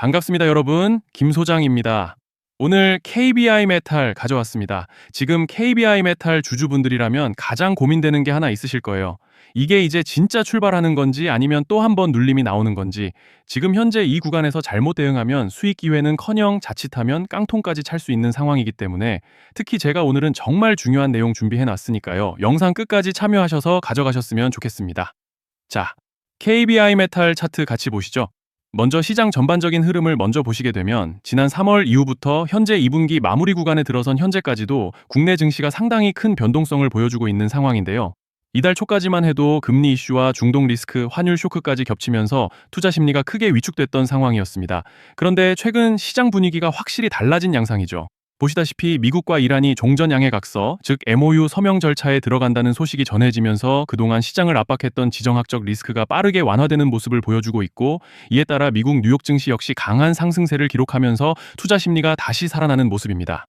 반갑습니다, 여러분. 김 소장입니다. 오늘 KBI 메탈 가져왔습니다. 지금 KBI 메탈 주주분들이라면 가장 고민되는 게 하나 있으실 거예요. 이게 이제 진짜 출발하는 건지 아니면 또 한 번 눌림이 나오는 건지, 지금 현재 이 구간에서 잘못 대응하면 수익 기회는커녕 자칫하면 깡통까지 찰 수 있는 상황이기 때문에 특히 제가 오늘은 정말 중요한 내용 준비해 놨으니까요. 영상 끝까지 참여하셔서 가져가셨으면 좋겠습니다. 자, KBI 메탈 차트 같이 보시죠. 먼저 시장 전반적인 흐름을 먼저 보시게 되면 지난 3월 이후부터 현재 2분기 마무리 구간에 들어선 현재까지도 국내 증시가 상당히 큰 변동성을 보여주고 있는 상황인데요. 이달 초까지만 해도 금리 이슈와 중동 리스크, 환율 쇼크까지 겹치면서 투자 심리가 크게 위축됐던 상황이었습니다. 그런데 최근 시장 분위기가 확실히 달라진 양상이죠. 보시다시피 미국과 이란이 종전 양해 각서, 즉 MOU 서명 절차에 들어간다는 소식이 전해지면서 그동안 시장을 압박했던 지정학적 리스크가 빠르게 완화되는 모습을 보여주고 있고, 이에 따라 미국 뉴욕 증시 역시 강한 상승세를 기록하면서 투자 심리가 다시 살아나는 모습입니다.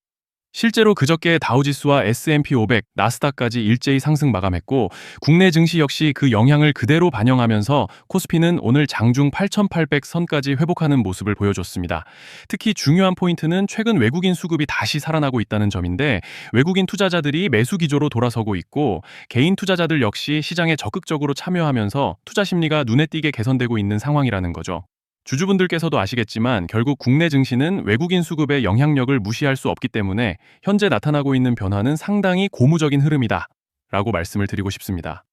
실제로 그저께 다우지수와 S&P 500, 나스닥까지 일제히 상승 마감했고, 국내 증시 역시 그 영향을 그대로 반영하면서 코스피는 오늘 장중 8,800선까지 회복하는 모습을 보여줬습니다. 특히 중요한 포인트는 최근 외국인 수급이 다시 살아나고 있다는 점인데, 외국인 투자자들이 매수 기조로 돌아서고 있고, 개인 투자자들 역시 시장에 적극적으로 참여하면서 투자 심리가 눈에 띄게 개선되고 있는 상황이라는 거죠. 주주분들께서도 아시겠지만 결국 국내 증시는 외국인 수급의 영향력을 무시할 수 없기 때문에 현재 나타나고 있는 변화는 상당히 고무적인 흐름이다 라고 말씀을 드리고 싶습니다.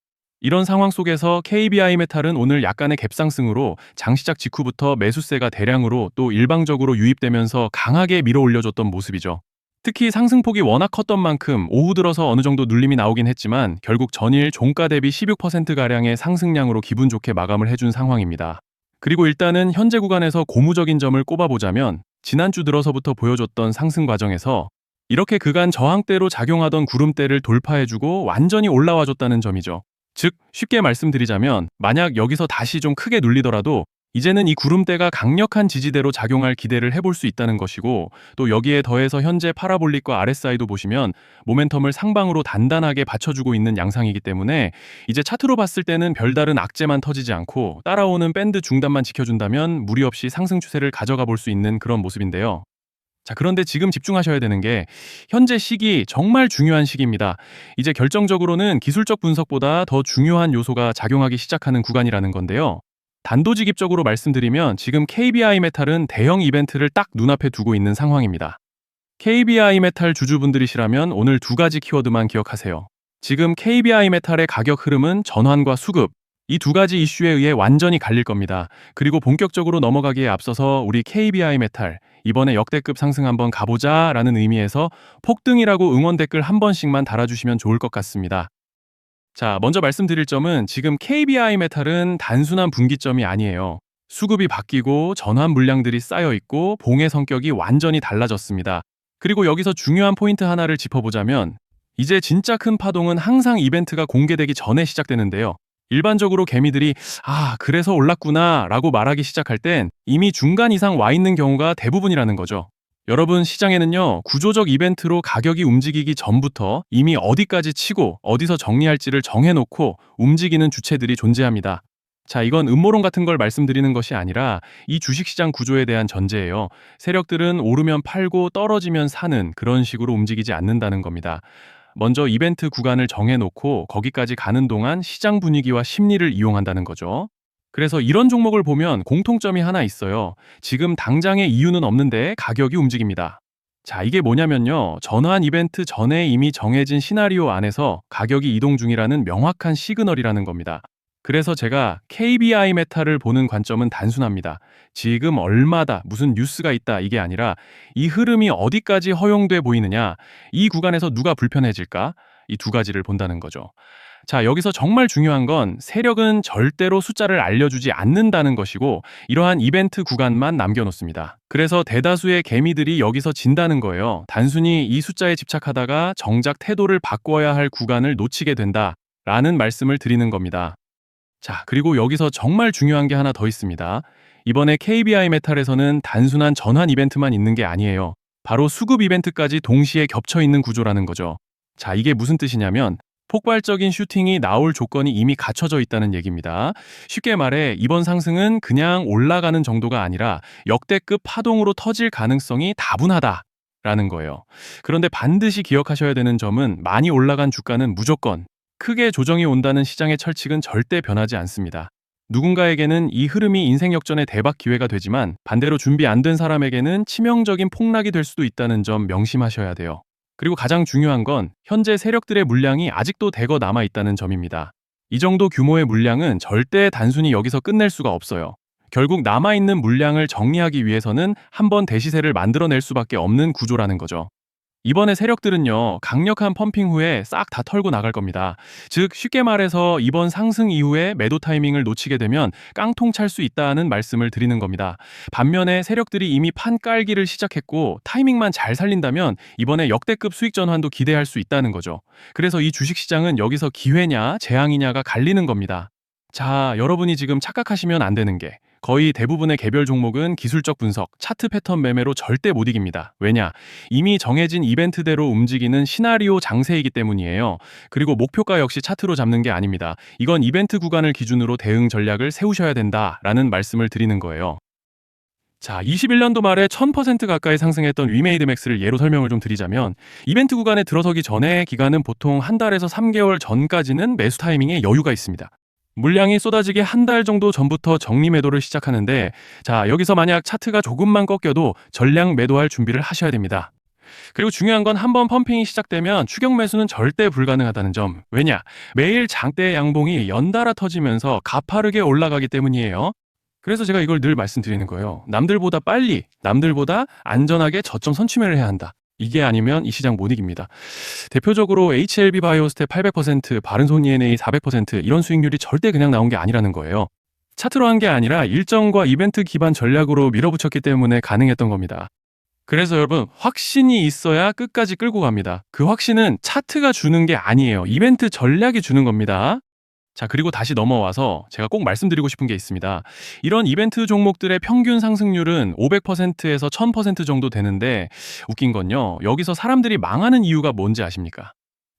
이런 상황 속에서 KBI 메탈은 오늘 약간의 갭상승으로 장시작 직후부터 매수세가 대량으로 또 일방적으로 유입되면서 강하게 밀어 올려줬던 모습이죠. 특히 상승폭이 워낙 컸던 만큼 오후 들어서 어느 정도 눌림이 나오긴 했지만 결국 전일 종가 대비 16%가량의 상승량으로 기분 좋게 마감을 해준 상황입니다. 그리고 일단은 현재 구간에서 고무적인 점을 꼽아보자면 지난주 들어서부터 보여줬던 상승 과정에서 이렇게 그간 저항대로 작용하던 구름대를 돌파해주고 완전히 올라와줬다는 점이죠. 즉 쉽게 말씀드리자면 만약 여기서 다시 좀 크게 눌리더라도 이제는 이 구름대가 강력한 지지대로 작용할 기대를 해볼 수 있다는 것이고, 또 여기에 더해서 현재 파라볼릭과 RSI도 보시면 모멘텀을 상방으로 단단하게 받쳐주고 있는 양상이기 때문에 이제 차트로 봤을 때는 별다른 악재만 터지지 않고 따라오는 밴드 중단만 지켜준다면 무리 없이 상승 추세를 가져가 볼 수 있는 그런 모습인데요. 자, 그런데 지금 집중하셔야 되는 게 현재 시기 정말 중요한 시기입니다. 이제 결정적으로는 기술적 분석보다 더 중요한 요소가 작용하기 시작하는 구간이라는 건데요. 단도직입적으로 말씀드리면 지금 KBI 메탈은 대형 이벤트를 딱 눈앞에 두고 있는 상황입니다. KBI 메탈 주주분들이시라면 오늘 두 가지 키워드만 기억하세요. 지금 KBI 메탈의 가격 흐름은 전환과 수급, 이 두 가지 이슈에 의해 완전히 갈릴 겁니다. 그리고 본격적으로 넘어가기에 앞서서 우리 KBI 메탈, 이번에 역대급 상승 한번 가보자 라는 의미에서 폭등이라고 응원 댓글 한 번씩만 달아주시면 좋을 것 같습니다. 자, 먼저 말씀드릴 점은 지금 KBI 메탈은 단순한 분기점이 아니에요. 수급이 바뀌고 전환 물량들이 쌓여 있고 봉의 성격이 완전히 달라졌습니다. 그리고 여기서 중요한 포인트 하나를 짚어보자면 이제 진짜 큰 파동은 항상 이벤트가 공개되기 전에 시작되는데요. 일반적으로 개미들이 그래서 올랐구나 라고 말하기 시작할 땐 이미 중간 이상 와 있는 경우가 대부분이라는 거죠. 여러분, 시장에는요, 구조적 이벤트로 가격이 움직이기 전부터 이미 어디까지 치고 어디서 정리할지를 정해놓고 움직이는 주체들이 존재합니다. 자, 이건 음모론 같은 걸 말씀드리는 것이 아니라 이 주식시장 구조에 대한 전제예요. 세력들은 오르면 팔고 떨어지면 사는 그런 식으로 움직이지 않는다는 겁니다. 먼저 이벤트 구간을 정해놓고 거기까지 가는 동안 시장 분위기와 심리를 이용한다는 거죠. 그래서 이런 종목을 보면 공통점이 하나 있어요. 지금 당장의 이유는 없는데 가격이 움직입니다. 자, 이게 뭐냐면요. 전환 이벤트 전에 이미 정해진 시나리오 안에서 가격이 이동 중이라는 명확한 시그널이라는 겁니다. 그래서 제가 KBI 메탈을 보는 관점은 단순합니다. 지금 얼마다, 무슨 뉴스가 있다 이게 아니라 이 흐름이 어디까지 허용돼 보이느냐, 이 구간에서 누가 불편해질까, 이 두 가지를 본다는 거죠. 자, 여기서 정말 중요한 건 세력은 절대로 숫자를 알려주지 않는다는 것이고 이러한 이벤트 구간만 남겨놓습니다. 그래서 대다수의 개미들이 여기서 진다는 거예요. 단순히 이 숫자에 집착하다가 정작 태도를 바꿔야 할 구간을 놓치게 된다라는 말씀을 드리는 겁니다. 자, 그리고 여기서 정말 중요한 게 하나 더 있습니다. 이번에 KBI 메탈에서는 단순한 전환 이벤트만 있는 게 아니에요. 바로 수급 이벤트까지 동시에 겹쳐 있는 구조라는 거죠. 자, 이게 무슨 뜻이냐면 폭발적인 슈팅이 나올 조건이 이미 갖춰져 있다는 얘기입니다. 쉽게 말해 이번 상승은 그냥 올라가는 정도가 아니라 역대급 파동으로 터질 가능성이 다분하다라는 거예요. 그런데 반드시 기억하셔야 되는 점은 많이 올라간 주가는 무조건 크게 조정이 온다는 시장의 철칙은 절대 변하지 않습니다. 누군가에게는 이 흐름이 인생 역전의 대박 기회가 되지만 반대로 준비 안 된 사람에게는 치명적인 폭락이 될 수도 있다는 점 명심하셔야 돼요. 그리고 가장 중요한 건 현재 세력들의 물량이 아직도 대거 남아 있다는 점입니다. 이 정도 규모의 물량은 절대 단순히 여기서 끝낼 수가 없어요. 결국 남아있는 물량을 정리하기 위해서는 한번 대시세를 만들어낼 수밖에 없는 구조라는 거죠. 이번에 세력들은요, 강력한 펌핑 후에 싹 다 털고 나갈 겁니다. 즉, 쉽게 말해서 이번 상승 이후에 매도 타이밍을 놓치게 되면 깡통 찰 수 있다는 말씀을 드리는 겁니다. 반면에 세력들이 이미 판 깔기를 시작했고 타이밍만 잘 살린다면 이번에 역대급 수익 전환도 기대할 수 있다는 거죠. 그래서 이 주식시장은 여기서 기회냐, 재앙이냐가 갈리는 겁니다. 자, 여러분이 지금 착각하시면 안 되는 게 거의 대부분의 개별 종목은 기술적 분석, 차트 패턴 매매로 절대 못 이깁니다. 왜냐? 이미 정해진 이벤트대로 움직이는 시나리오 장세이기 때문이에요. 그리고 목표가 역시 차트로 잡는 게 아닙니다. 이건 이벤트 구간을 기준으로 대응 전략을 세우셔야 된다라는 말씀을 드리는 거예요. 자, 21년도 말에 1000% 가까이 상승했던 위메이드맥스를 예로 설명을 좀 드리자면 이벤트 구간에 들어서기 전에 기간은 보통 한 달에서 3개월 전까지는 매수 타이밍에 여유가 있습니다. 물량이 쏟아지기 한 달 정도 전부터 정리 매도를 시작하는데, 자, 여기서 만약 차트가 조금만 꺾여도 전량 매도할 준비를 하셔야 됩니다. 그리고 중요한 건 한번 펌핑이 시작되면 추격 매수는 절대 불가능하다는 점. 왜냐? 매일 장대 양봉이 연달아 터지면서 가파르게 올라가기 때문이에요. 그래서 제가 이걸 늘 말씀드리는 거예요. 남들보다 빨리, 남들보다 안전하게 저점 선취매를 해야 한다. 이게 아니면 이 시장 못 이깁니다. 대표적으로 HLB 바이오스텝 800%, 바른손 ENA 400% 이런 수익률이 절대 그냥 나온 게 아니라는 거예요. 차트로 한 게 아니라 일정과 이벤트 기반 전략으로 밀어붙였기 때문에 가능했던 겁니다. 그래서 여러분, 확신이 있어야 끝까지 끌고 갑니다. 그 확신은 차트가 주는 게 아니에요. 이벤트 전략이 주는 겁니다. 자, 그리고 다시 넘어와서 제가 꼭 말씀드리고 싶은 게 있습니다. 이런 이벤트 종목들의 평균 상승률은 500%에서 1000% 정도 되는데 웃긴 건요, 여기서 사람들이 망하는 이유가 뭔지 아십니까?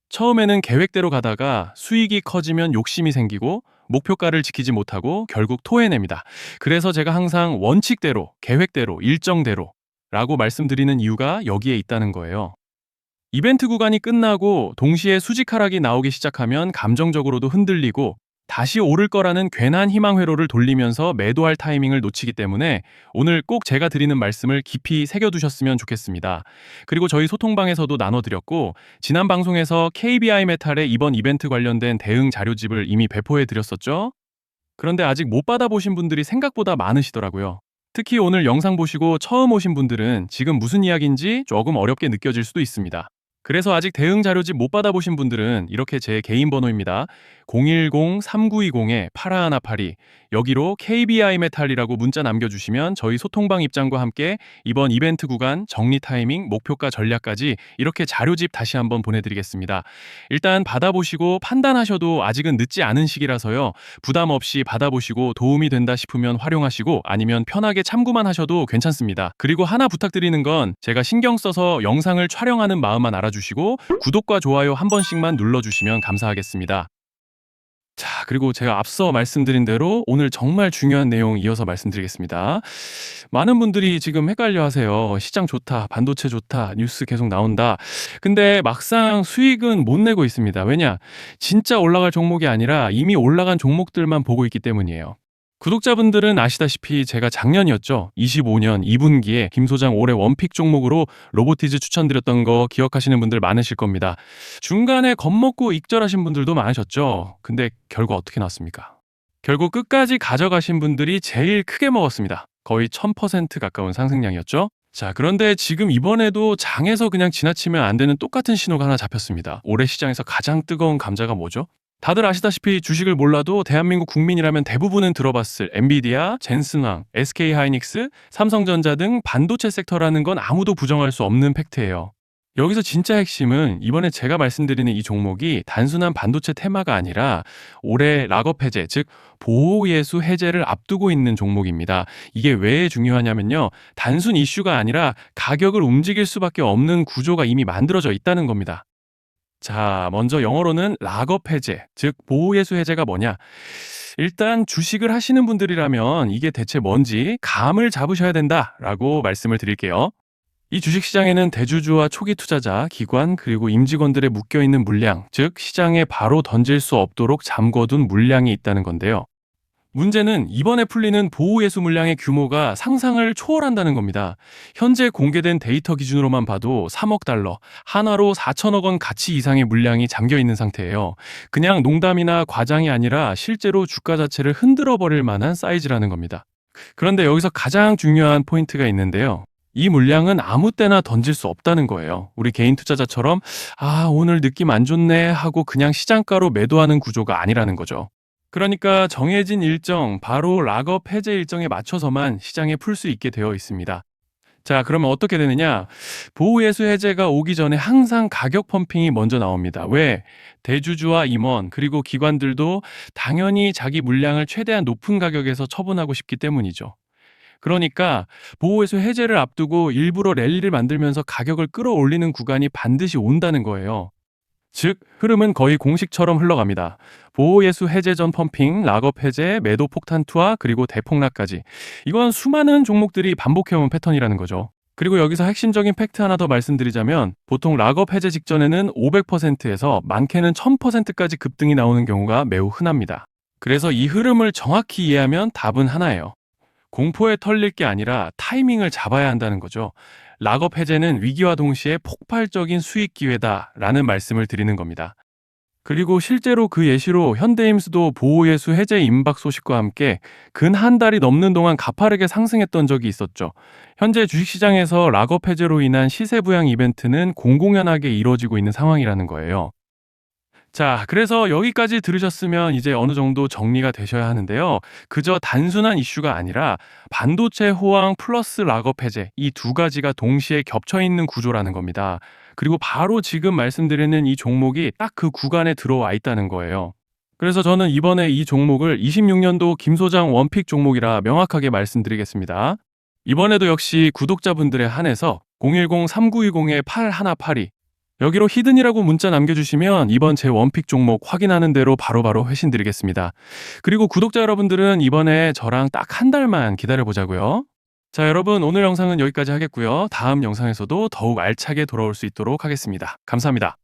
처음에는 계획대로 가다가 수익이 커지면 욕심이 생기고 목표가를 지키지 못하고 결국 토해냅니다. 그래서 제가 항상 원칙대로, 계획대로, 일정대로 라고 말씀드리는 이유가 여기에 있다는 거예요. 이벤트 구간이 끝나고 동시에 수직 하락이 나오기 시작하면 감정적으로도 흔들리고 다시 오를 거라는 괜한 희망 회로를 돌리면서 매도할 타이밍을 놓치기 때문에 오늘 꼭 제가 드리는 말씀을 깊이 새겨두셨으면 좋겠습니다. 그리고 저희 소통방에서도 나눠드렸고 지난 방송에서 KBI 메탈의 이번 이벤트 관련된 대응 자료집을 이미 배포해드렸었죠? 그런데 아직 못 받아보신 분들이 생각보다 많으시더라고요. 특히 오늘 영상 보시고 처음 오신 분들은 지금 무슨 이야기인지 조금 어렵게 느껴질 수도 있습니다. 그래서 아직 대응 자료집 못 받아보신 분들은 이렇게 제 개인 번호입니다. 010-3920-8182 여기로 KBI 메탈이라고 문자 남겨주시면 저희 소통방 입장과 함께 이번 이벤트 구간, 정리 타이밍, 목표가 전략까지 이렇게 자료집 다시 한번 보내드리겠습니다. 일단 받아보시고 판단하셔도 아직은 늦지 않은 시기라서요. 부담 없이 받아보시고 도움이 된다 싶으면 활용하시고 아니면 편하게 참고만 하셔도 괜찮습니다. 그리고 하나 부탁드리는 건 제가 신경 써서 영상을 촬영하는 마음만 알아주시고 구독과 좋아요 한 번씩만 눌러주시면 감사하겠습니다. 자, 그리고 제가 앞서 말씀드린 대로 오늘 정말 중요한 내용 이어서 말씀드리겠습니다. 많은 분들이 지금 헷갈려 하세요. 시장 좋다, 반도체 좋다, 뉴스 계속 나온다. 근데 막상 수익은 못 내고 있습니다. 왜냐? 진짜 올라갈 종목이 아니라 이미 올라간 종목들만 보고 있기 때문이에요. 구독자분들은 아시다시피 제가 작년이었죠. 25년 2분기에 김 소장 올해 원픽 종목으로 로보티즈 추천드렸던 거 기억하시는 분들 많으실 겁니다. 중간에 겁먹고 익절하신 분들도 많으셨죠. 근데 결과 어떻게 나왔습니까? 결국 끝까지 가져가신 분들이 제일 크게 먹었습니다. 거의 1000% 가까운 상승량이었죠. 자, 그런데 지금 이번에도 장에서 그냥 지나치면 안 되는 똑같은 신호가 하나 잡혔습니다. 올해 시장에서 가장 뜨거운 감자가 뭐죠? 다들 아시다시피 주식을 몰라도 대한민국 국민이라면 대부분은 들어봤을 엔비디아, 젠슨왕, SK하이닉스, 삼성전자 등 반도체 섹터라는 건 아무도 부정할 수 없는 팩트예요. 여기서 진짜 핵심은 이번에 제가 말씀드리는 이 종목이 단순한 반도체 테마가 아니라 올해 락업 해제, 즉 보호예수 해제를 앞두고 있는 종목입니다. 이게 왜 중요하냐면요. 단순 이슈가 아니라 가격을 움직일 수밖에 없는 구조가 이미 만들어져 있다는 겁니다. 자, 먼저 영어로는 락업 해제, 즉 보호예수 해제가 뭐냐? 일단 주식을 하시는 분들이라면 이게 대체 뭔지 감을 잡으셔야 된다라고 말씀을 드릴게요. 이 주식시장에는 대주주와 초기 투자자, 기관, 그리고 임직원들의 묶여있는 물량, 즉 시장에 바로 던질 수 없도록 잠궈둔 물량이 있다는 건데요. 문제는 이번에 풀리는 보호예수 물량의 규모가 상상을 초월한다는 겁니다. 현재 공개된 데이터 기준으로만 봐도 3억 달러, 한화로 4천억 원 가치 이상의 물량이 잠겨 있는 상태예요. 그냥 농담이나 과장이 아니라 실제로 주가 자체를 흔들어 버릴 만한 사이즈라는 겁니다. 그런데 여기서 가장 중요한 포인트가 있는데요. 이 물량은 아무 때나 던질 수 없다는 거예요. 우리 개인 투자자처럼 오늘 느낌 안 좋네 하고 그냥 시장가로 매도하는 구조가 아니라는 거죠. 그러니까 정해진 일정, 바로 락업 해제 일정에 맞춰서만 시장에 풀 수 있게 되어 있습니다. 자, 그러면 어떻게 되느냐? 보호예수 해제가 오기 전에 항상 가격 펌핑이 먼저 나옵니다. 왜? 대주주와 임원, 그리고 기관들도 당연히 자기 물량을 최대한 높은 가격에서 처분하고 싶기 때문이죠. 그러니까 보호예수 해제를 앞두고 일부러 랠리를 만들면서 가격을 끌어올리는 구간이 반드시 온다는 거예요. 즉, 흐름은 거의 공식처럼 흘러갑니다. 보호예수 해제 전 펌핑, 락업 해제, 매도 폭탄 투하, 그리고 대폭락까지. 이건 수많은 종목들이 반복해온 패턴이라는 거죠. 그리고 여기서 핵심적인 팩트 하나 더 말씀드리자면 보통 락업 해제 직전에는 500%에서 많게는 1000%까지 급등이 나오는 경우가 매우 흔합니다. 그래서 이 흐름을 정확히 이해하면 답은 하나예요. 공포에 털릴 게 아니라 타이밍을 잡아야 한다는 거죠. 락업 해제는 위기와 동시에 폭발적인 수익 기회다라는 말씀을 드리는 겁니다. 그리고 실제로 그 예시로 현대임수도 보호예수 해제 임박 소식과 함께 근 한 달이 넘는 동안 가파르게 상승했던 적이 있었죠. 현재 주식시장에서 락업 해제로 인한 시세 부양 이벤트는 공공연하게 이루어지고 있는 상황이라는 거예요. 자, 그래서 여기까지 들으셨으면 이제 어느 정도 정리가 되셔야 하는데요. 그저 단순한 이슈가 아니라 반도체 호황 플러스 락업 해제 이 두 가지가 동시에 겹쳐 있는 구조라는 겁니다. 그리고 바로 지금 말씀드리는 이 종목이 딱 그 구간에 들어와 있다는 거예요. 그래서 저는 이번에 이 종목을 26년도 김 소장 원픽 종목이라 명확하게 말씀드리겠습니다. 이번에도 역시 구독자분들에 한해서 010-3920-8182 여기로 히든이라고 문자 남겨주시면 이번 제 원픽 종목 확인하는 대로 바로바로 회신 드리겠습니다. 그리고 구독자 여러분들은 이번에 저랑 딱 한 달만 기다려보자고요. 자, 여러분 오늘 영상은 여기까지 하겠고요. 다음 영상에서도 더욱 알차게 돌아올 수 있도록 하겠습니다. 감사합니다.